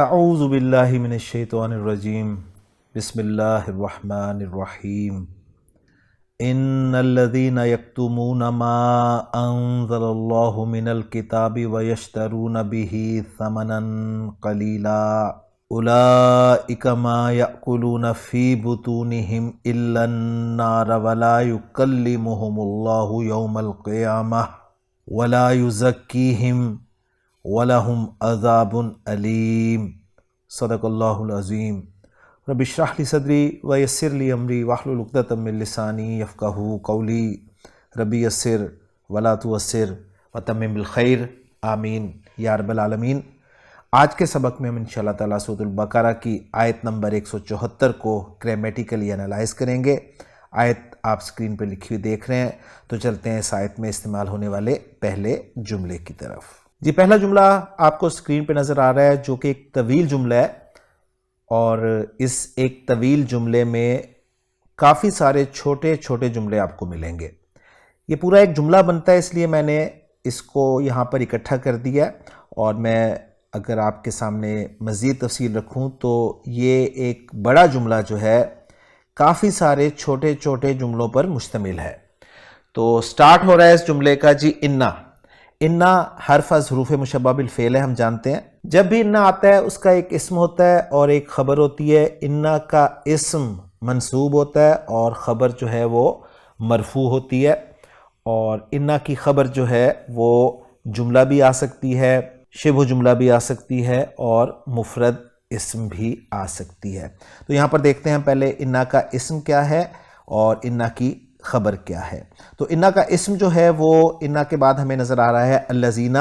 اعوذ باللہ من الشیطان الرجیم بسم اللہ الرحمن الرحیم ان الذین یکتمون ما انزل اللہ من الکتاب ویشترون به ثمنا قلیلا اولئک ما یأکلون فی بطونہم الا النار ولا یکلمہم اللہ یوم القیامہ ولا یزکیہم وَلَهُمْ عَذَابٌ عَلِيمٌ صدق اللہ العظیم رب اشرح لی صدری ویسر لی امری واحلل عقدۃ من لسانی یفقہوا قولی رب یسر ولا تعسر وتمم بالخیر آمین یا رب العالمین۔ آج کے سبق میں ہم انشاءاللہ تعالیٰ سورۃ البقرہ کی آیت نمبر 174 کو گرامیٹیکلی انالائز کریں گے۔ آیت آپ سکرین پہ لکھی ہوئی دیکھ رہے ہیں، تو چلتے ہیں اس آیت میں استعمال ہونے والے پہلے جملے کی طرف۔ جی، پہلا جملہ آپ کو سکرین پہ نظر آ رہا ہے جو کہ ایک طویل جملہ ہے، اور اس ایک طویل جملے میں کافی سارے چھوٹے چھوٹے جملے آپ کو ملیں گے۔ یہ پورا ایک جملہ بنتا ہے، اس لیے میں نے اس کو یہاں پر اکٹھا کر دیا، اور میں اگر آپ کے سامنے مزید تفصیل رکھوں تو یہ ایک بڑا جملہ جو ہے کافی سارے چھوٹے چھوٹے جملوں پر مشتمل ہے۔ تو سٹارٹ ہو رہا ہے اس جملے کا جی انا۔ انا حرف از حروف مشبہ بالفعل ہے، ہم جانتے ہیں۔ جب بھی انا آتا ہے اس کا ایک اسم ہوتا ہے اور ایک خبر ہوتی ہے۔ انا کا اسم منصوب ہوتا ہے اور خبر جو ہے وہ مرفوع ہوتی ہے، اور انا کی خبر جو ہے وہ جملہ بھی آ سکتی ہے، شبہ جملہ بھی آ سکتی ہے، اور مفرد اسم بھی آ سکتی ہے۔ تو یہاں پر دیکھتے ہیں پہلے انا کا اسم کیا ہے اور انا کی خبر کیا ہے۔ تو انا کا اسم جو ہے وہ انا کے بعد ہمیں نظر آ رہا ہے الذین۔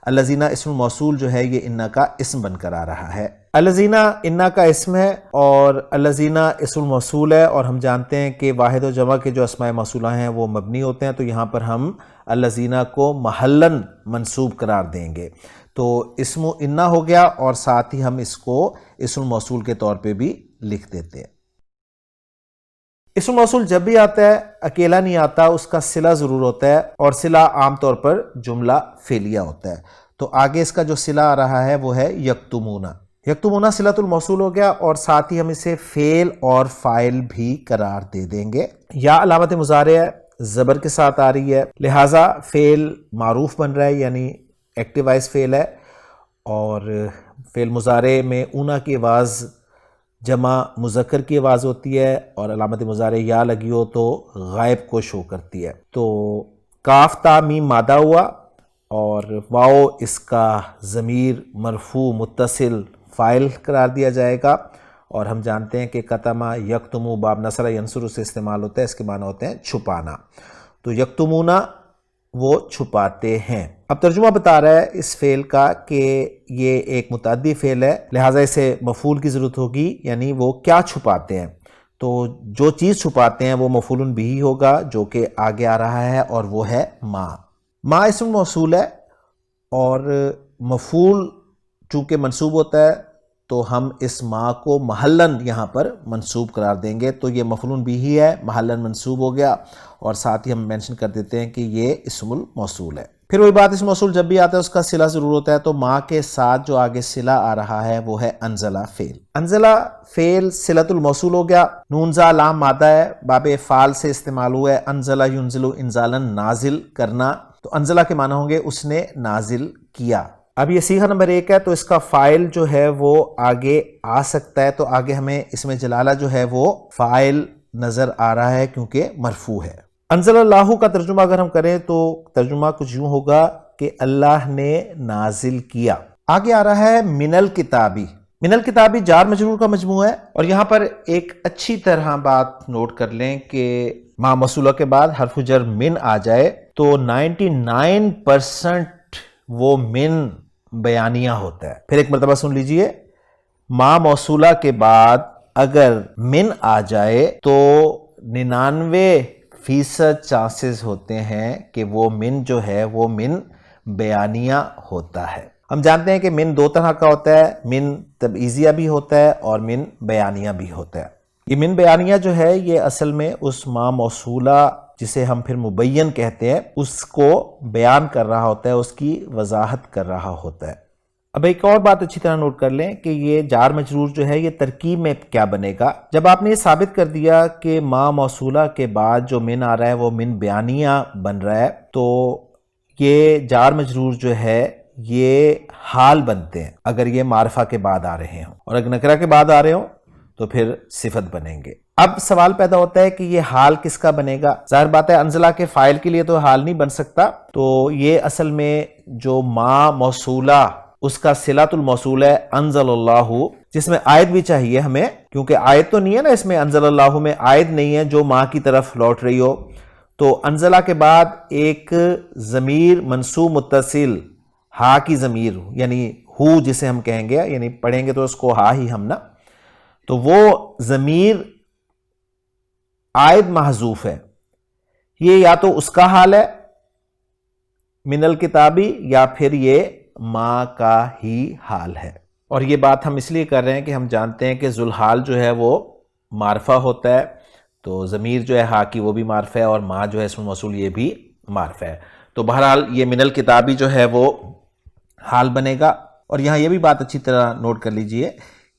الذین اسم موصول جو ہے یہ انا کا اسم بن کر آ رہا ہے۔ الذین انا کا اسم ہے اور الذین اسم موصول ہے، اور ہم جانتے ہیں کہ واحد و جمع کے جو اسماء موصولہ ہیں وہ مبنی ہوتے ہیں، تو یہاں پر ہم الذین کو محلاً منصوب قرار دیں گے۔ تو اسم انا ہو گیا، اور ساتھ ہی ہم اس کو اسم موصول کے طور پہ بھی لکھ دیتے ہیں۔ اسم موصول جب بھی آتا ہے اکیلا نہیں آتا، اس کا صلہ ضرور ہوتا ہے، اور صلہ عام طور پر جملہ فعلیہ ہوتا ہے۔ تو آگے اس کا جو صلہ آ رہا ہے وہ ہے یکتمون۔ یکتمون صلۃ الموصول ہو گیا، اور ساتھ ہی ہم اسے فعل اور فاعل بھی قرار دے دیں گے۔ یا علامت مضارع ہے، زبر کے ساتھ آ رہی ہے، لہٰذا فعل معروف بن رہا ہے، یعنی ایکٹیو وائس فعل ہے، اور فعل مضارع میں اونا کی آواز جمع مذکر کی آواز ہوتی ہے، اور علامت مضارع یا لگی ہو تو غائب کو شو کرتی ہے۔ تو کاف تا میم مادہ ہوا، اور واو اس کا ضمیر مرفوع متصل فاعل قرار دیا جائے گا، اور ہم جانتے ہیں کہ کتما یکتمو باب نصر ینصر سے استعمال ہوتا ہے، اس کے معنی ہوتے ہیں چھپانا۔ تو یکتمونا وہ چھپاتے ہیں۔ اب ترجمہ بتا رہا ہے اس فعل کا کہ یہ ایک متعدی فعل ہے، لہٰذا اسے مفعول کی ضرورت ہوگی، یعنی وہ کیا چھپاتے ہیں۔ تو جو چیز چھپاتے ہیں وہ مفعول بھی ہوگا جو کہ آگے آ رہا ہے، اور وہ ہے ما۔ ما اسم موصول ہے، اور مفعول چونکہ منصوب ہوتا ہے تو ہم اس ما کو محلاً یہاں پر منصوب قرار دیں گے۔ تو یہ مفعول بھی ہی ہے، محلاً منصوب ہو گیا، اور ساتھ ہی ہم مینشن کر دیتے ہیں کہ یہ اسم الموصول ہے۔ پھر وہی بات، اسم موصول جب بھی آتا ہے اس کا صلہ ضرور ہوتا ہے، تو ما کے ساتھ جو آگے صلہ آ رہا ہے وہ ہے انزلہ فعل۔ انزلہ فعل صلۃ الموصول ہو گیا۔ نون زا لام مادہ ہے، باب فعال سے استعمال ہوا ہے۔ انزلہ ینزل انزالا، نازل کرنا، تو انزلہ کے معنی ہوں گے اس نے نازل کیا۔ اب یہ صیغہ نمبر 1 ہے، تو اس کا فاعل جو ہے وہ آگے آ سکتا ہے، تو آگے ہمیں اس میں جلالہ جو ہے وہ فاعل نظر آ رہا ہے کیونکہ مرفوع ہے۔ انزل اللہ کا ترجمہ اگر ہم کریں تو ترجمہ کچھ یوں ہوگا کہ اللہ نے نازل کیا۔ آگے آ رہا ہے من الکتابی۔ من الکتابی جار مجرور کا مجموعہ ہے، اور یہاں پر ایک اچھی طرح بات نوٹ کر لیں کہ ما موصولہ کے بعد حرف جر من آ جائے تو 99% وہ من بیانیہ ہوتا ہے۔ پھر ایک مرتبہ سن لیجئے، ما موصولہ کے بعد اگر من آ جائے تو 99% چانسز ہوتے ہیں کہ وہ من جو ہے وہ من بیانیہ ہوتا ہے۔ ہم جانتے ہیں کہ من دو طرح کا ہوتا ہے، من تبعیضیہ بھی ہوتا ہے اور من بیانیہ بھی ہوتا ہے۔ یہ من بیانیہ جو ہے یہ اصل میں اس ما موصولہ جسے ہم پھر مبین کہتے ہیں اس کو بیان کر رہا ہوتا ہے، اس کی وضاحت کر رہا ہوتا ہے۔ اب ایک اور بات اچھی طرح نوٹ کر لیں کہ یہ جار مجرور جو ہے یہ ترکیب میں کیا بنے گا. جب آپ نے یہ ثابت کر دیا کہ ما موصولہ کے بعد جو من آ رہا ہے وہ من بیانیہ بن رہا ہے، تو یہ جار مجرور جو ہے یہ حال بنتے ہیں اگر یہ معرفہ کے بعد آ رہے ہوں، اور اگر نکرہ کے بعد آ رہے ہوں تو پھر صفت بنیں گے. اب سوال پیدا ہوتا ہے کہ یہ حال کس کا بنے گا؟ ظاہر بات ہے انزلہ کے فاعل کے لیے تو حال نہیں بن سکتا، تو یہ اصل میں جو ما موصولہ اس کا صلۃ الموصول ہے انزل اللہ، جس میں آیت بھی چاہیے ہمیں، کیونکہ آیت تو نہیں ہے نا اس میں، انزل اللہ میں آیت نہیں ہے جو ما کی طرف لوٹ رہی ہو. تو انزلہ کے بعد ایک ضمیر منصوب متصل ہا کی ضمیر، یعنی ہو جسے ہم کہیں گے، یعنی پڑھیں گے تو اس کو ہا ہی ہم نا، تو وہ ضمیر عائد محذوف ہے. یہ یا تو اس کا حال ہے من الکتابی یا پھر یہ ما کا ہی حال ہے. اور یہ بات ہم اس لیے کر رہے ہیں کہ ہم جانتے ہیں کہ ذوالحال جو ہے وہ معرفہ ہوتا ہے، تو ضمیر جو ہے ہا کی وہ بھی معرفہ ہے، اور ما جو ہے اسم موصول یہ بھی معرفہ ہے. تو بہرحال یہ من الکتابی جو ہے وہ حال بنے گا. اور یہاں یہ بھی بات اچھی طرح نوٹ کر لیجئے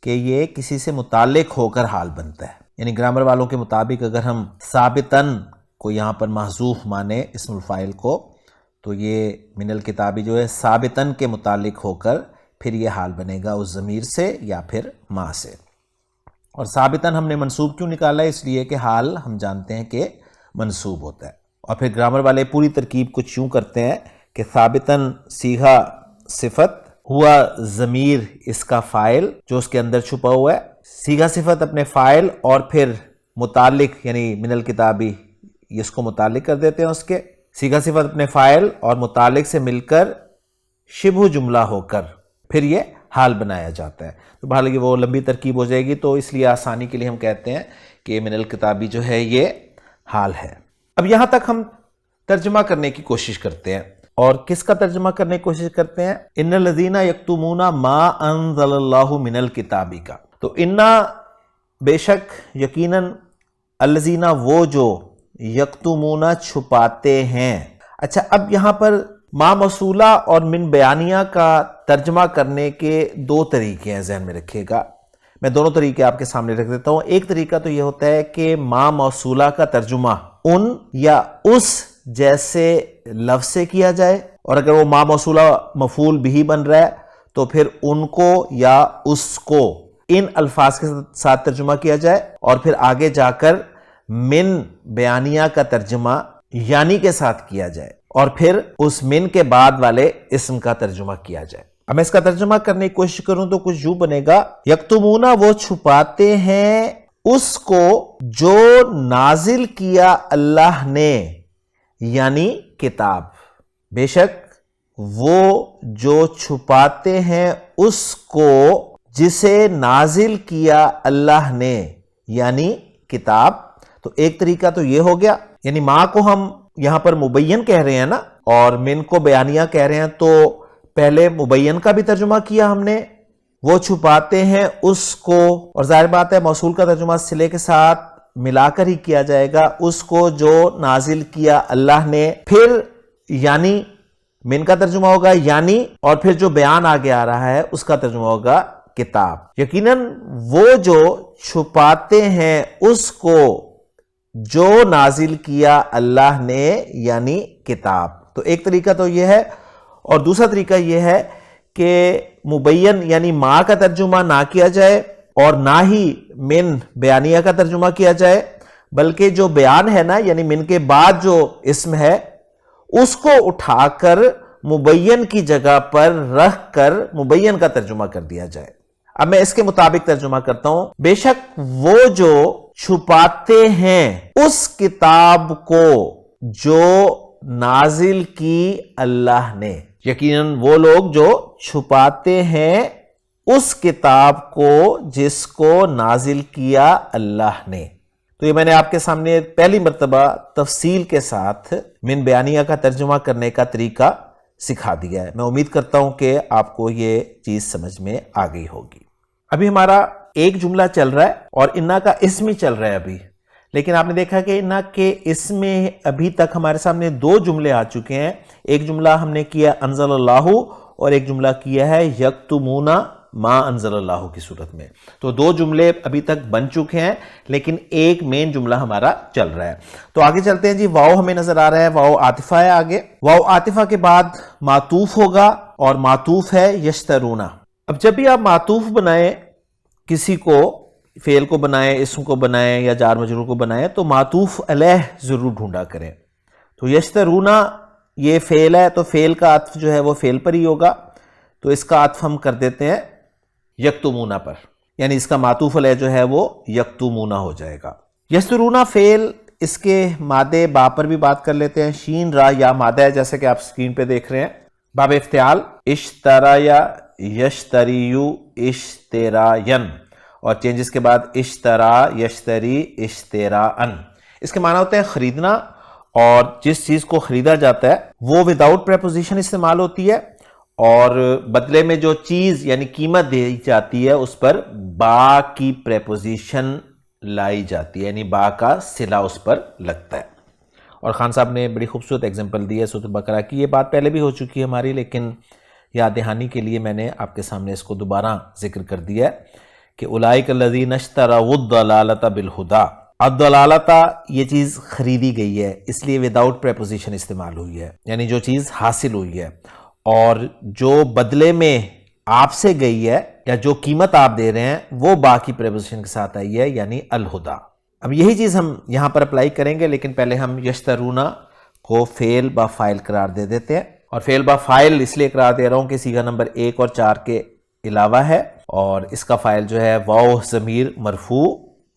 کہ یہ کسی سے متعلق ہو کر حال بنتا ہے، یعنی گرامر والوں کے مطابق اگر ہم ثابتاً کو یہاں پر محذوف مانے اسم الفاعل کو، تو یہ من الکتابی جو ہے ثابتاً کے متعلق ہو کر پھر یہ حال بنے گا اس ضمیر سے یا پھر ما سے. اور ثابتاً ہم نے منصوب کیوں نکالا ہے؟ اس لیے کہ حال ہم جانتے ہیں کہ منصوب ہوتا ہے. اور پھر گرامر والے پوری ترکیب کچھ یوں کرتے ہیں کہ ثابتاً صیغہ صفت ہوا ضمیر اس کا فاعل جو اس کے اندر چھپا ہوا ہے، صیغہ صفت اپنے فاعل اور پھر متعلق یعنی من الکتابی اس کو متعلق کر دیتے ہیں، اس کے صیغہ صفت اپنے فاعل اور متعلق سے مل کر شبہ جملہ ہو کر پھر یہ حال بنایا جاتا ہے. تو بہرحال وہ لمبی ترکیب ہو جائے گی، تو اس لیے آسانی کے لیے ہم کہتے ہیں کہ من الکتابی جو ہے یہ حال ہے. اب یہاں تک ہم ترجمہ کرنے کی کوشش کرتے ہیں، اور کس کا ترجمہ کرنے کی کوشش کرتے ہیں؟ ان الذین یکتمون ما انزل اللہ من الکتابی کا. تو انا بے شک یقیناً، الذین وہ جو، یکتمون چھپاتے ہیں. اچھا اب یہاں پر ما موصولہ اور من بیانیہ کا ترجمہ کرنے کے دو طریقے ہیں، ذہن میں رکھیے گا. میں دونوں طریقے آپ کے سامنے رکھ دیتا ہوں. ایک طریقہ تو یہ ہوتا ہے کہ ما موصولہ کا ترجمہ ان یا اس جیسے لفظ سے کیا جائے، اور اگر وہ ما موصولہ مفعول بھی بن رہا ہے تو پھر ان کو یا اس کو ان الفاظ کے ساتھ ترجمہ کیا جائے، اور پھر آگے جا کر من بیانیہ کا ترجمہ یعنی کے ساتھ کیا جائے، اور پھر اس من کے بعد والے اسم کا ترجمہ کیا جائے. اب میں اس کا ترجمہ کرنے کی کوشش کروں تو کچھ یوں بنے گا، یکتمون وہ چھپاتے ہیں اس کو جو نازل کیا اللہ نے، یعنی کتاب. بے شک وہ جو چھپاتے ہیں اس کو جسے نازل کیا اللہ نے، یعنی کتاب. تو ایک طریقہ تو یہ ہو گیا، یعنی ما کو ہم یہاں پر مبین کہہ رہے ہیں نا، اور من کو بیانیہ کہہ رہے ہیں، تو پہلے مبین کا بھی ترجمہ کیا ہم نے، وہ چھپاتے ہیں اس کو، اور ظاہر بات ہے موصول کا ترجمہ صلے کے ساتھ ملا کر ہی کیا جائے گا، اس کو جو نازل کیا اللہ نے. پھر یعنی من کا ترجمہ ہوگا یعنی، اور پھر جو بیان آگے آ رہا ہے اس کا ترجمہ ہوگا کتاب. یقیناً وہ جو چھپاتے ہیں اس کو جو نازل کیا اللہ نے، یعنی کتاب. تو ایک طریقہ تو یہ ہے، اور دوسرا طریقہ یہ ہے کہ مبین یعنی ما کا ترجمہ نہ کیا جائے، اور نہ ہی من بیانیہ کا ترجمہ کیا جائے، بلکہ جو بیان ہے نا، یعنی من کے بعد جو اسم ہے اس کو اٹھا کر مبین کی جگہ پر رکھ کر مبین کا ترجمہ کر دیا جائے. اب میں اس کے مطابق ترجمہ کرتا ہوں. بے شک وہ جو چھپاتے ہیں اس کتاب کو جو نازل کی اللہ نے، یقیناً وہ لوگ جو چھپاتے ہیں اس کتاب کو جس کو نازل کیا اللہ نے. تو یہ میں نے آپ کے سامنے پہلی مرتبہ تفصیل کے ساتھ من بیانیہ کا ترجمہ کرنے کا طریقہ سکھا دیا ہے. میں امید کرتا ہوں کہ آپ کو یہ چیز سمجھ میں آ گئی ہوگی. ابھی ہمارا ایک جملہ چل رہا ہے اور انا کا اسم ہی چل رہا ہے ابھی، لیکن آپ نے دیکھا کہ انا کے اسم میں ابھی تک ہمارے سامنے دو جملے آ چکے ہیں. ایک جملہ ہم نے کیا انزل اللہ، اور ایک جملہ کیا ہے یکتمون ما انزل اللہ کی صورت میں. تو دو جملے ابھی تک بن چکے ہیں لیکن ایک مین جملہ ہمارا چل رہا ہے. تو آگے چلتے ہیں جی. واو ہمیں نظر آ رہا ہے, واو عاطفہ ہے. آگے واو عاطفہ کے بعد معطوف ہوگا اور معطوف ہے یشترون. اب جب بھی آپ معطوف بنائیں کسی کو, فعل کو بنائیں, اسم کو بنائیں یا جار مجرور کو بنائیں, تو معطوف علیہ ضرور ڈھونڈا کریں. تو یشترون یہ فعل ہے تو فعل کا عطف جو ہے وہ فعل پر ہی ہوگا, تو اس کا عطف ہم کر دیتے ہیں یکتمون پر, یعنی اس کا معطوف علیہ جو ہے وہ یکتمون ہو جائے گا. یشترون فعل, اس کے مادے با پر بھی بات کر لیتے ہیں. شین را یا مادہ ہے جیسے کہ آپ سکرین پہ دیکھ رہے ہیں, باب افتعال اشترا یا یشتریو اشترائن, اور چینجز کے بعد اشترا یشتری اشتراءن. اس کے معنی ہوتے ہیں خریدنا, اور جس چیز کو خریدا جاتا ہے وہ وداؤٹ پریپوزیشن استعمال ہوتی ہے, اور بدلے میں جو چیز یعنی قیمت دی جاتی ہے اس پر با کی پریپوزیشن لائی جاتی ہے, یعنی با کا صلہ اس پر لگتا ہے. اور خان صاحب نے بڑی خوبصورت اگزامپل دی ہے سورۃ البقرہ کی. یہ بات پہلے بھی ہو چکی ہے ہماری, لیکن یاد دہانی کے لیے میں نے آپ کے سامنے اس کو دوبارہ ذکر کر دیا ہے کہ اولئک الذین اشتروا الضلالۃ بالہدی. الضلالۃ یہ چیز خریدی گئی ہے, اس لیے وداؤٹ پریپوزیشن استعمال ہوئی ہے, یعنی جو چیز حاصل ہوئی ہے, اور جو بدلے میں آپ سے گئی ہے یا جو قیمت آپ دے رہے ہیں وہ باقی پریپوزیشن کے ساتھ آئی ہے, یعنی الہدا. اب یہی چیز ہم یہاں پر اپلائی کریں گے, لیکن پہلے ہم یشترون کو فعل با فاعل قرار دے دیتے ہیں. اور فعل با فاعل اس لیے قرار دے رہا ہوں کہ صیغہ نمبر 1 اور 4 کے علاوہ ہے, اور اس کا فاعل جو ہے واو ضمیر مرفوع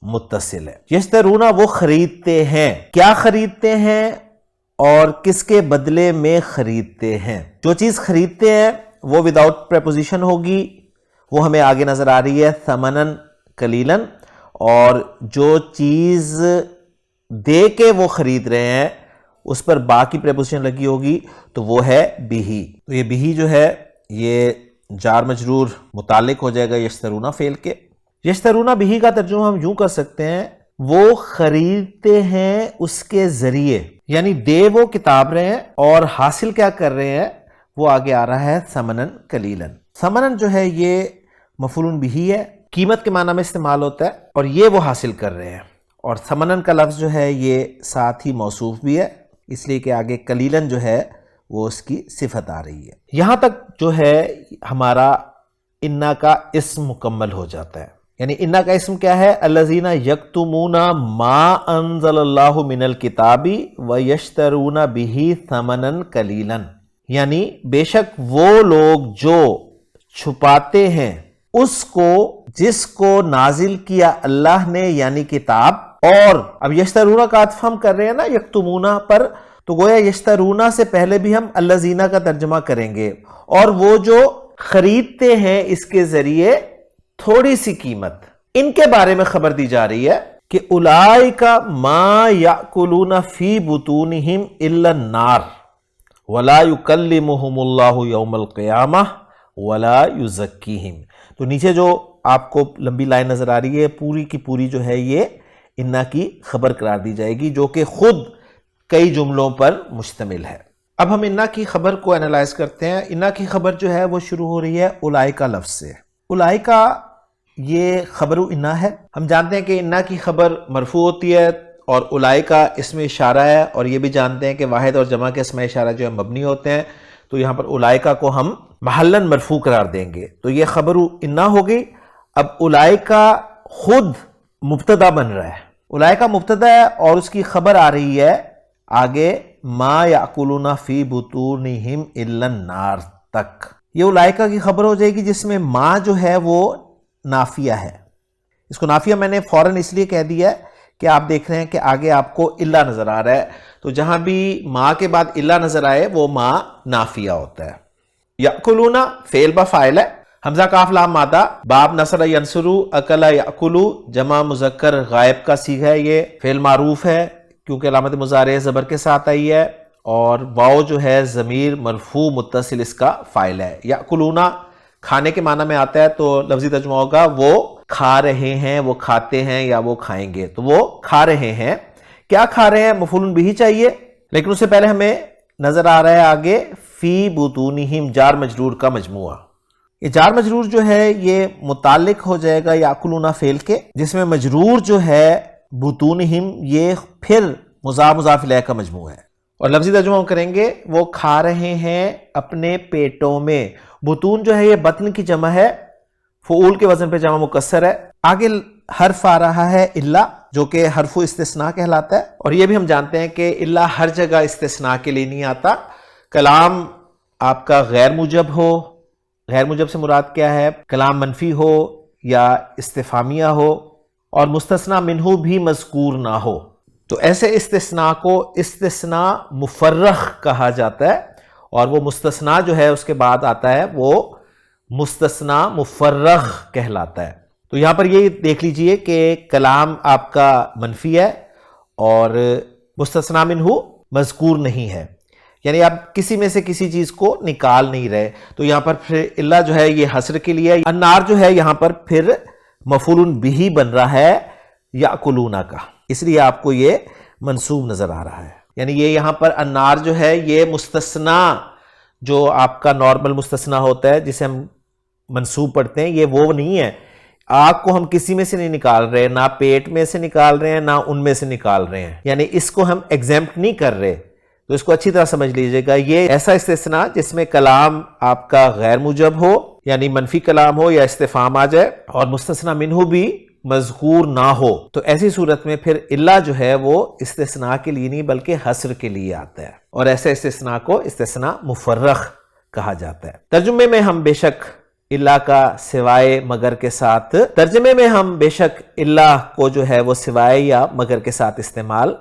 متصل ہے. یشترون وہ خریدتے ہیں. کیا خریدتے ہیں اور کس کے بدلے میں خریدتے ہیں؟ جو چیز خریدتے ہیں وہ وداؤٹ پریپوزیشن ہوگی, وہ ہمیں آگے نظر آ رہی ہے ثمنن قلیلاً, اور جو چیز دے کے وہ خرید رہے ہیں اس پر با کی پریپوزیشن لگی ہوگی تو وہ ہے بہی. تو یہ بہی جو ہے یہ جار مجرور متعلق ہو جائے گا یشترون فعل کے. یشترون بہی کا ترجمہ ہم یوں کر سکتے ہیں وہ خریدتے ہیں اس کے ذریعے, یعنی دے وہ کتاب رہے ہیں اور حاصل کیا کر رہے ہیں وہ آگے آ رہا ہے ثمنن قلیلاً. ثمنن جو ہے یہ مفعول بہی ہے, قیمت کے معنی میں استعمال ہوتا ہے, اور یہ وہ حاصل کر رہے ہیں. اور ثمنن کا لفظ جو ہے یہ ساتھ ہی موصوف بھی ہے, اس لیے کہ آگے قلیلاً جو ہے وہ اس کی صفت آ رہی ہے. یہاں تک جو ہے ہمارا انا کا اسم مکمل ہو جاتا ہے. یعنی انا کا اسم کیا ہے؟ الذین یکتمون ما انزل اللہ من الکتاب ویشترون بہ ثمنا قلیلا, یعنی بے شک وہ لوگ جو چھپاتے ہیں اس کو جس کو نازل کیا اللہ نے یعنی کتاب. اور اب یشترون کا عطف ہم کر رہے ہیں نا یکتمون پر, تو گویا یشترون سے پہلے بھی ہم الذین کا ترجمہ کریں گے, اور وہ جو خریدتے ہیں اس کے ذریعے تھوڑی سی قیمت, ان کے بارے میں خبر دی جا رہی ہے کہ اولئک ما یاکلون فی بطونہم الا النار ولا یکلمہم اللہ یوم القیامہ ولا یزکیہم. تو نیچے جو آپ کو لمبی لائن نظر آ رہی ہے پوری کی پوری جو ہے یہ انا کی خبر قرار دی جائے گی, جو کہ خود کئی جملوں پر مشتمل ہے. اب ہم انا کی خبر کو انالائز کرتے ہیں. انا کی خبر جو ہے وہ شروع ہو رہی ہے اولئک لفظ سے. اولئک یہ خبر انا ہے. ہم جانتے ہیں کہ انا کی خبر مرفوع ہوتی ہے اور اولئک اسم اشارہ ہے, اور یہ بھی جانتے ہیں کہ واحد اور جمع کے اسم اشارہ جو ہے مبنی ہوتے ہیں, تو یہاں پر اولئک کو ہم محلاً مرفوع قرار دیں گے. تو یہ خبر انا ہو گئی. اب اولئک خود مبتدا بن رہا ہے, اولئک مبتدا ہے اور اس کی خبر آ رہی ہے آگے ما یاکلون فی بطونہم الا النار تک. یہ اولئک کی خبر ہو جائے گی جس میں ما جو ہے وہ نافیہ ہے. اس کو نافیہ میں نے فوراً اس لیے کہہ دیا ہے کہ آپ دیکھ رہے ہیں کہ آگے آپ کو الا نظر آ رہا ہے, تو جہاں بھی ما کے بعد الا نظر آئے وہ ما نافیہ ہوتا ہے. یاکلون فعل با فاعل ہے, حمزہ کاف لام مادہ, باب نصر ینصرو اکل یاکلو جمع مذکر غائب کا صیغہ ہے. یہ فعل معروف ہے کیونکہ علامت مضارع زبر کے ساتھ آئی ہے, اور واو جو ہے ضمیر مرفوع متصل اس کا فاعل ہے. یاکلون کھانے کے معنی میں آتا ہے, تو لفظی ترجمہ ہوگا وہ کھا رہے ہیں, وہ کھاتے ہیں یا وہ کھائیں گے. تو وہ کھا رہے ہیں. کیا کھا رہے ہیں؟ مفعول بہ چاہیے, لیکن اس سے پہلے ہمیں نظر آ رہا ہے آگے فی بطونہم جار مجرور کا مجموعہ. یہ جار مجرور جو ہے یہ متعلق ہو جائے گا یاکلون فعل کے، جس میں مجرور جو ہے بطونہم یہ پھر مضاف مضاف الیہ کا مجموعہ ہے. اور لفظی ترجمہ ہم کریں گے وہ کھا رہے ہیں اپنے پیٹوں میں. بطون جو ہے یہ بطن کی جمع ہے، فعول کے وزن پہ جمع مکسر ہے. آگے حرف آ رہا ہے الا، جو کہ حرف استثناء کہلاتا ہے. اور یہ بھی ہم جانتے ہیں کہ الا ہر جگہ استثناء کے لیے نہیں آتا. کلام آپ کا غیر موجب ہو، غیر موجب سے مراد کیا ہے؟ کلام منفی ہو یا استفہامیہ ہو، اور مستثنی منہ بھی مذکور نہ ہو، تو ایسے استثناء کو استثناء مفرغ کہا جاتا ہے. اور وہ مستثنیٰ جو ہے اس کے بعد آتا ہے وہ مستثنیٰ مفرغ کہلاتا ہے. تو یہاں پر یہ دیکھ لیجئے کہ کلام آپ کا منفی ہے اور مستثنیٰ منہ مذکور نہیں ہے، یعنی آپ کسی میں سے کسی چیز کو نکال نہیں رہے. تو یہاں پر پھر اللہ جو ہے یہ حصر کے لیے. النار جو ہے یہاں پر پھر مفعول بہ بن رہا ہے یاکلون کا، اس لیے آپ کو یہ منصوب نظر آ رہا ہے. یعنی یہ یہاں پر النار جو ہے یہ مستثنیٰ، جو آپ کا نارمل مستثنیٰ ہوتا ہے جسے ہم منصوب پڑھتے ہیں، یہ وہ نہیں ہے. آگ کو ہم کسی میں سے نہیں نکال رہے، نہ پیٹ میں سے نکال رہے ہیں نہ ان میں سے نکال رہے ہیں، یعنی اس کو ہم ایگزیمپٹ نہیں کر رہے. تو اس کو اچھی طرح سمجھ لیجئے گا. یہ ایسا استثناء جس میں کلام آپ کا غیر موجب ہو، یعنی منفی کلام ہو یا استفہام آ جائے، اور مستثنیٰ منہ بھی مذکور نہ ہو. تو ایسی صورت میں پھر الا جو ہے وہ استثناء کے لیے نہیں بلکہ حصر کے لیے آتا ہے، اور ایسے استثناء کو استثناء مفرغ کہا جاتا ہے. ترجمے میں ہم بے شک الا کا سوائے مگر کے ساتھ، ترجمے میں ہم بے شک الا کو جو ہے وہ سوائے یا مگر کے ساتھ استعمال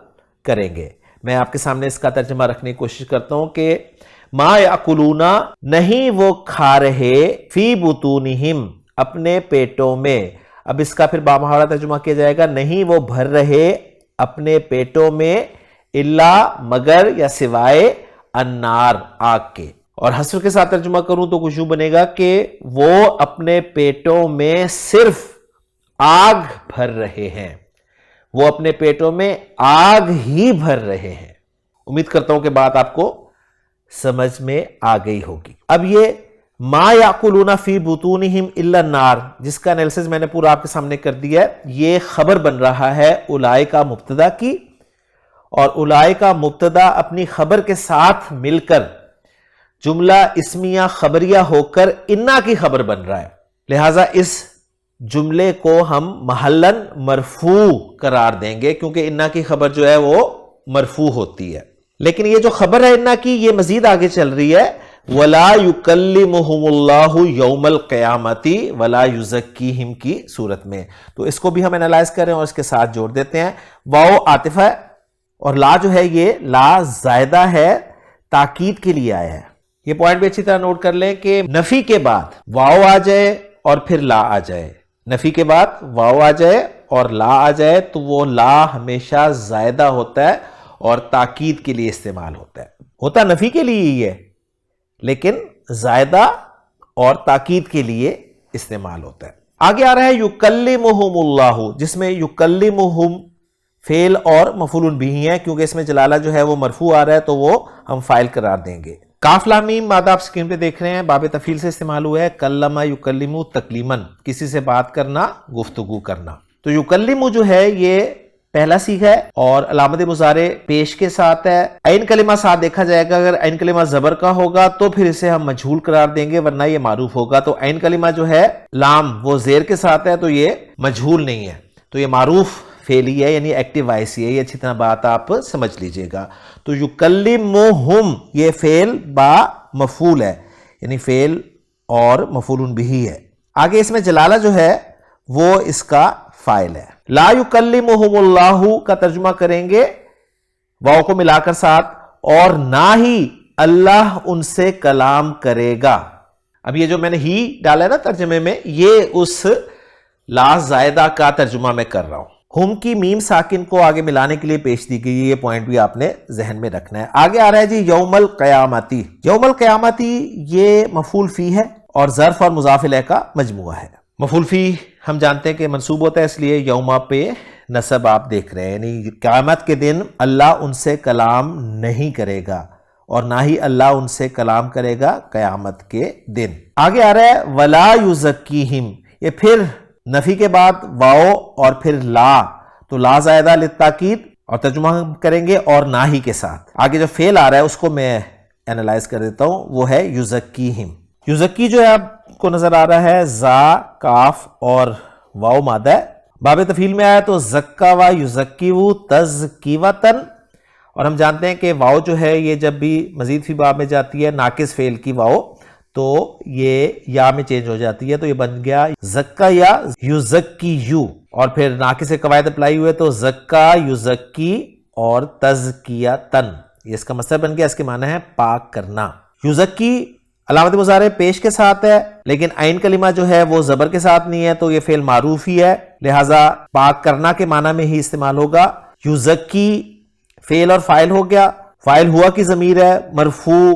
کریں گے. میں آپ کے سامنے اس کا ترجمہ رکھنے کی کوشش کرتا ہوں کہ ما یاکلون نہیں وہ کھا رہے، فی بطونہم اپنے پیٹوں میں. اب اس کا پھر بامحاورہ ترجمہ کیا جائے گا نہیں وہ بھر رہے اپنے پیٹوں میں، الا مگر یا سوائے، النار آگ کے. اور حصر کے ساتھ ترجمہ کروں تو کچھ یوں بنے گا کہ وہ اپنے پیٹوں میں صرف آگ بھر رہے ہیں، وہ اپنے پیٹوں میں آگ ہی بھر رہے ہیں. امید کرتا ہوں کہ بات آپ کو سمجھ میں آ گئی ہوگی. اب یہ ما یاکلون فی بطونہم الا النار، جس کا انالیسس میں نے پورا آپ کے سامنے کر دیا ہے، یہ خبر بن رہا ہے اولئک مبتدا کی، اور اولئک مبتدا اپنی خبر کے ساتھ مل کر جملہ اسمیہ خبریہ ہو کر انا کی خبر بن رہا ہے. لہٰذا اس جملے کو ہم محلاً مرفوع قرار دیں گے، کیونکہ انا کی خبر جو ہے وہ مرفوع ہوتی ہے. لیکن یہ جو خبر ہے انا کی یہ مزید آگے چل رہی ہے، وَلَا يُكَلِّمُهُمُ اللَّهُ يَوْمَ الْقِيَامَةِ وَلَا يُزَكِّيهِمْ کی صورت میں. تو اس کو بھی ہم انالائز کریں اور اس کے ساتھ جوڑ دیتے ہیں. واو عاطف ہے اور لا جو ہے یہ لا زائدہ ہے، تاکید کے لیے آیا ہے. یہ پوائنٹ بھی اچھی طرح نوٹ کر لیں کہ نفی کے بعد واو آ جائے اور پھر لا آ جائے، نفی کے بعد واو آ جائے اور لا آ جائے تو وہ لا ہمیشہ زائدہ ہوتا ہے اور تاکید کے لیے استعمال ہوتا نفی کے لیے ہی ہے، لیکن زائدہ اور تاکید کے لیے استعمال ہوتا ہے. آگے آ رہا ہے یکلمہم اللہ، جس میں یکلمہم فعل اور مفعول بہ ہیں، کیونکہ اس میں جلالہ جو ہے وہ مرفوع آ رہا ہے تو وہ ہم فاعل قرار دیں گے. کاف لام میم مادہ آپ سکرین پہ دیکھ رہے ہیں، باب تفعیل سے استعمال ہوا ہے. کلم یکلم تکلیما، کسی سے بات کرنا، گفتگو کرنا. تو یکلم جو ہے یہ پہلا صیغہ ہے اور علامت مضارع پیش کے ساتھ ہے. عین کلمہ ساتھ دیکھا جائے گا، اگر عین کلمہ زبر کا ہوگا تو پھر اسے ہم مجہول قرار دیں گے، ورنہ یہ معروف ہوگا. تو عین کلمہ جو ہے لام وہ زیر کے ساتھ ہے تو یہ مجہول نہیں ہے، تو یہ معروف فعلی ہے، یعنی ایکٹیو وائس ہے. یہ اچھی طرح بات آپ سمجھ لیجئے گا. تو یکلمہم یہ فعل با مفعول ہے، یعنی فعل اور مفعول بہ ہے. آگے اس میں جلالہ جو ہے وہ اس کا فاعل ہے. لا یکلمہم اللہ کا ترجمہ کریں گے واو کو ملا کر ساتھ، اور نہ ہی اللہ ان سے کلام کرے گا. اب یہ جو میں نے ہی ڈالا ہے نا ترجمے میں، یہ اس لا زائدہ کا ترجمہ میں کر رہا ہوں. ہم کی میم ساکن کو آگے ملانے کے لیے پیش دی گئی ہے، یہ پوائنٹ بھی آپ نے ذہن میں رکھنا ہے. آگے آ رہا ہے جی یوم القیامتی. یوم القیامتی یہ مفعول فی ہے اور ظرف اور مضاف الیہ کا مجموعہ ہے. مفعول فی ہم جانتے ہیں کہ منصوب ہوتا ہے، اس لیے یوما پہ نصب آپ دیکھ رہے ہیں، یعنی قیامت کے دن اللہ ان سے کلام نہیں کرے گا. اور نہ ہی اللہ ان سے کلام کرے گا قیامت کے دن۔ آگے آ رہا ہے ولا یزکیہم، یہ پھر نفی کے بعد واو اور پھر لا، تو لا زائدہ للتاکید، اور ترجمہ ہم کریں گے اور نہ ہی کے ساتھ۔ آگے جو فعل آ رہا ہے اس کو میں اینالائز کر دیتا ہوں، وہ ہے یزکیہم۔ یزکی جو ہے آپ کو نظر آ رہا ہے زا، کاف اور واو مادہ ہے، باب تفعیل میں آیا تو زکا و یزکیو تزکیوتن، اور ہم جانتے ہیں کہ واو جو ہے یہ جب بھی مزید فی باب میں جاتی ہے ناقص فعل کی واو تو یہ یا میں چینج ہو جاتی ہے، تو یہ بن گیا زکا یا یزکیو، اور پھر ناقص سے قواعد اپلائی ہوئے تو زکا یزکی اور تزکیتن، یہ اس کا مصدر بن گیا، اس کے معنی ہے پاک کرنا۔ یزکی علامت مضارع پیش کے ساتھ ہے، لیکن عین کلمہ جو ہے وہ زبر کے ساتھ نہیں ہے، تو یہ فعل معروف ہی ہے، لہٰذا پاک کرنا کے معنی میں ہی استعمال ہوگا۔ یزکی فعل اور فاعل ہو گیا، فاعل ہوا کی ضمیر ہے، مرفوع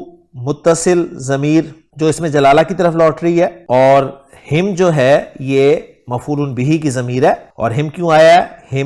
متصل ضمیر جو اس میں جلالہ کی طرف لوٹ رہی ہے، اور ہم جو ہے یہ مفعول بہ کی ضمیر ہے، اور ہم کیوں آیا ہے؟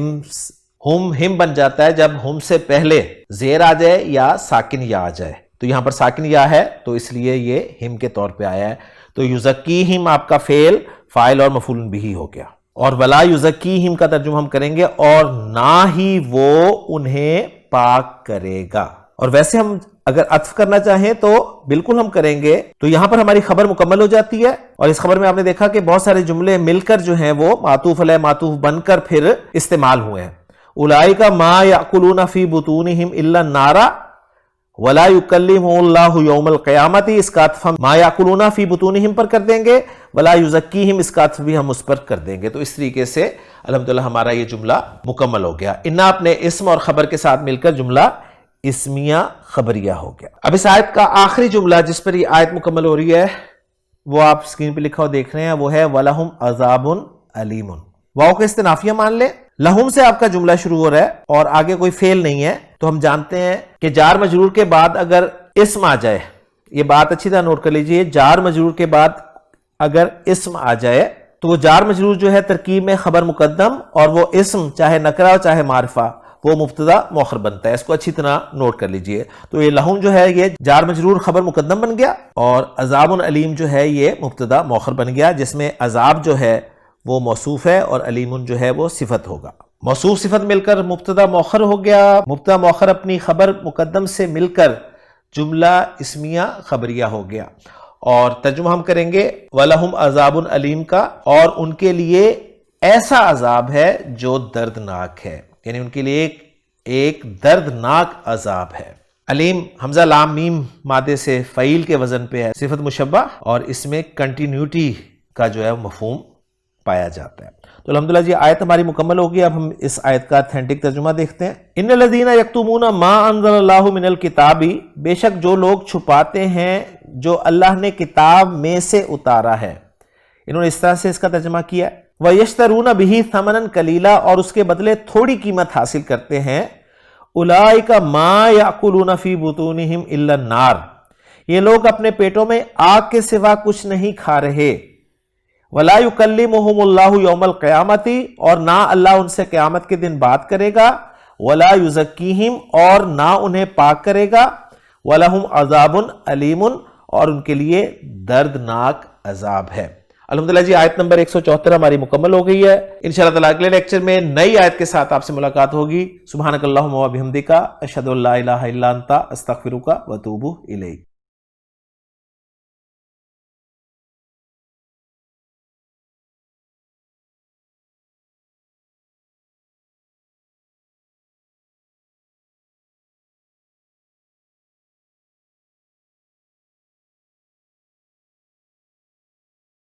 ہم بن جاتا ہے جب ہم سے پہلے زیر آ جائے یا ساکن یا آ جائے، تو یہاں پر ساکن یا ہے تو اس لیے یہ ہم کے طور پہ آیا ہے، تو یزکیہم آپ کا فعل فاعل اور مفعول بہ ہو گیا، اور ولا یزکیہم کا ترجمہ ہم کریں گے اور نہ ہی وہ انہیں پاک کرے گا۔ اور ویسے ہم اگر عطف کرنا چاہیں تو بالکل ہم کریں گے، تو یہاں پر ہماری خبر مکمل ہو جاتی ہے، اور اس خبر میں آپ نے دیکھا کہ بہت سارے جملے مل کر جو ہیں وہ معطوف علیہ معطوف بن کر پھر استعمال ہوئے ہیں۔ اولئک ما یاکلون فی بطونہم الا النار ولا یکلمہم اللہ یوم القیامت، اس کا عطف ہم ما یاکلون فی بطونہم پر کر دیں گے، ولا یزکیہم اس کا عطف بھی ہم اس پر کر دیں گے، تو اس طریقے سے الحمدللہ ہمارا یہ جملہ مکمل ہو گیا۔ انا اپنے اسم اور خبر کے ساتھ مل کر جملہ اسمیہ خبریہ ہو گیا۔ اب اس آیت کا آخری جملہ جس پر یہ آیت مکمل ہو رہی ہے وہ آپ اسکرین پہ لکھا ہوا دیکھ رہے ہیں، وہ ہے وَلَهُمْ عَذَابٌ عَلِيمٌ۔ واو کا استنافیہ مان لیں، لہم سے آپ کا جملہ شروع ہو رہا ہے اور آگے کوئی فعل نہیں ہے، تو ہم جانتے ہیں کہ جار مجرور کے بعد اگر اسم آ جائے، یہ بات اچھی طرح نوٹ کر لیجئے، جار مجرور کے بعد اگر اسم آ جائے تو وہ جار مجرور جو ہے ترکیب میں خبر مقدم، اور وہ اسم چاہے نکرہ چاہے معرفہ وہ مبتدا مؤخر بنتا ہے، اس کو اچھی طرح نوٹ کر لیجئے۔ تو یہ لہم جو ہے یہ جار مجرور خبر مقدم بن گیا، اور عذاب علیم جو ہے یہ مبتدا مؤخر بن گیا، جس میں عذاب جو ہے وہ موصوف ہے اور علیم جو ہے وہ صفت ہوگا۔ موصوف صفت مل کر مبتدا مؤخر ہو گیا، مبتدا مؤخر اپنی خبر مقدم سے مل کر جملہ اسمیہ خبریہ ہو گیا، اور ترجمہ ہم کریں گے وَلَهُمْ عَذَابٌ عَلِيمٌ کا، اور ان کے لیے ایسا عذاب ہے جو دردناک ہے، یعنی ان کے لیے ایک دردناک عذاب ہے۔ علیم حمزہ لام میم مادے سے فعیل کے وزن پہ ہے، صفت مشبہ، اور اس میں کنٹینیوٹی کا جو ہے مفہوم پایا جاتا ہے۔ تو الحمدللہ یہ آیت ہماری مکمل ہوگی۔ اب ہم اس آیت کا اتھینٹک ترجمہ دیکھتے ہیں۔ ان الذین یکتمون ما انزل اللہ من الکتاب، بے شک جو لوگ چھپاتے ہیں جو اللہ نے کتاب میں سے اتارا ہے، انہوں نے اس طرح سے اس کا ترجمہ کیا ہے، وَيَشْتَرُونَ بِهِ ثَمَنًا قَلِيلًا، اور اس کے بدلے تھوڑی قیمت حاصل کرتے ہیں، أُولَئِكَ مَا يَأْكُلُونَ فِي بُطُونِهِمْ إِلَّا النَّارِ، یہ لوگ اپنے پیٹوں میں آگ کے سوا کچھ نہیں کھا رہے، وَلَا يُكَلِّمُهُمُ اللَّهُ يَوْمَ الْقِيَامَةِ، اور نہ اللہ ان سے قیامت کے دن بات کرے گا، وَلَا يُزَكِّيهِمْ، اور نہ انہیں پاک کرے گا، وَلَهُمْ عَذَابٌ عَلِيمٌ، اور ان کے لیے دردناک عذاب ہے۔ الحمدللہ جی آیت نمبر 174 ہماری مکمل ہو گئی ہے۔ انشاءاللہ تعالیٰ اگلے لیکچر میں نئی آیت کے ساتھ آپ سے ملاقات ہوگی۔ سبحانک اللہم و بحمدک، اشہد ان لا الہ الا انت، استغفرک و اتوب الیک۔